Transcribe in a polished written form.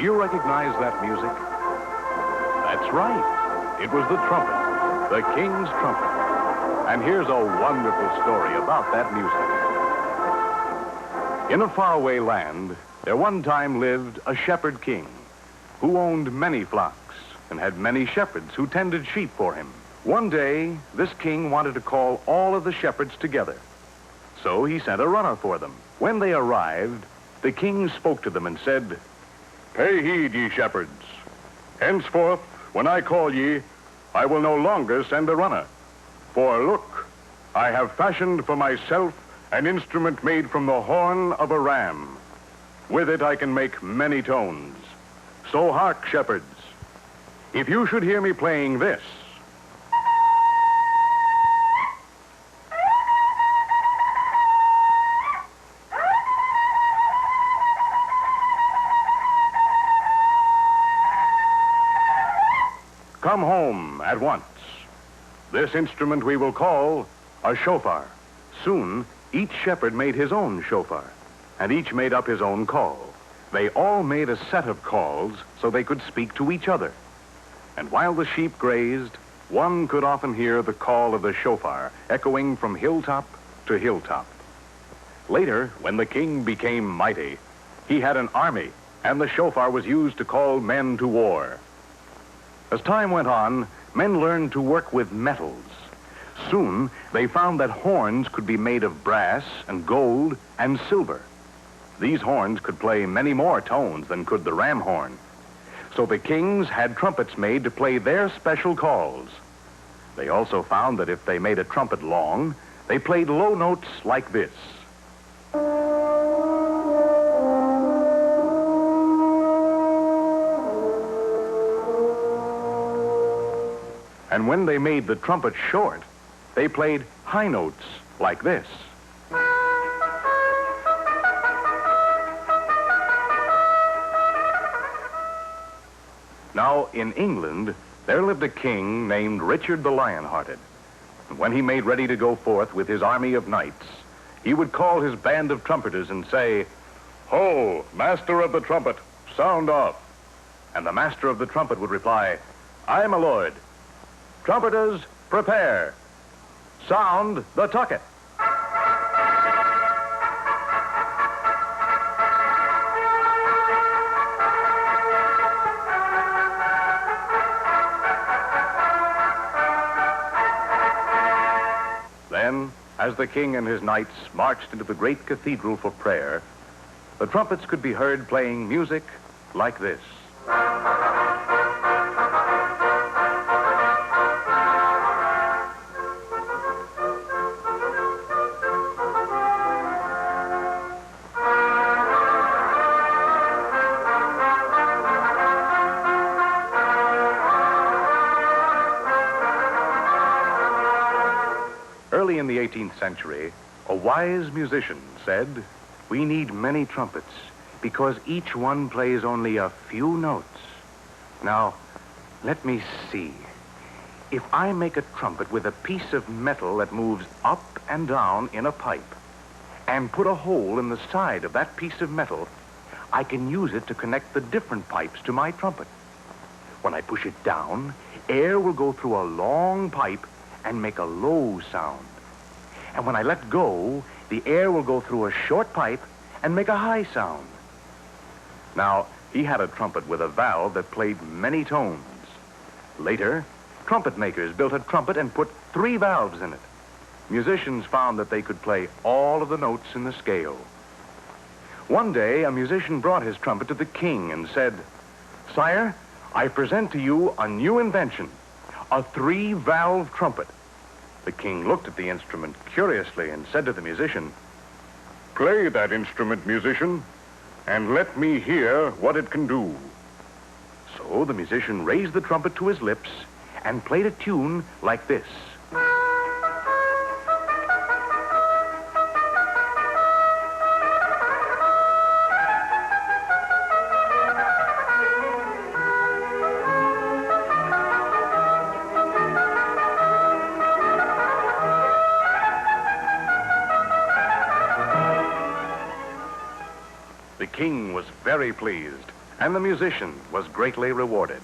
Do you recognize that music? That's right. It was the trumpet, the king's trumpet. And here's a wonderful story about that music. In a faraway land, there one time lived a shepherd king who owned many flocks and had many shepherds who tended sheep for him. One day, this king wanted to call all of the shepherds together. So he sent a runner for them. When they arrived, the king spoke to them and said, "Pay heed, ye shepherds. Henceforth, when I call ye, I will no longer send a runner. For look, I have fashioned for myself an instrument made from the horn of a ram. With it I can make many tones. So hark, shepherds. If you should hear me playing this, come home at once. This instrument we will call a shofar." Soon, each shepherd made his own shofar, and each made up his own call. They all made a set of calls so they could speak to each other. And while the sheep grazed, one could often hear the call of the shofar echoing from hilltop to hilltop. Later, when the king became mighty, he had an army, and the shofar was used to call men to war. As time went on, men learned to work with metals. Soon, they found that horns could be made of brass and gold and silver. These horns could play many more tones than could the ram horn. So the kings had trumpets made to play their special calls. They also found that if they made a trumpet long, they played low notes like this. And when they made the trumpet short, they played high notes like this. Now, in England, there lived a king named Richard the Lion-Hearted. And when he made ready to go forth with his army of knights, he would call his band of trumpeters and say, "Ho, master of the trumpet, sound off." And the master of the trumpet would reply, "Aye, my lord. Trumpeters, prepare. Sound the tucket." Then, as the king and his knights marched into the great cathedral for prayer, the trumpets could be heard playing music like this. Early in the 18th century, a wise musician said, "We need many trumpets because each one plays only a few notes." Now, let me see. If I make a trumpet with a piece of metal that moves up and down in a pipe and put a hole in the side of that piece of metal, I can use it to connect the different pipes to my trumpet. When I push it down, air will go through a long pipe and make a low sound. And when I let go, the air will go through a short pipe and make a high sound. Now, he had a trumpet with a valve that played many tones. Later, trumpet makers built a trumpet and put 3 valves in it. Musicians found that they could play all of the notes in the scale. One day, a musician brought his trumpet to the king and said, "Sire, I present to you a new invention, a 3-valve trumpet." The king looked at the instrument curiously and said to the musician, "Play that instrument, musician, and let me hear what it can do." So the musician raised the trumpet to his lips and played a tune like this. The king was very pleased, and the musician was greatly rewarded.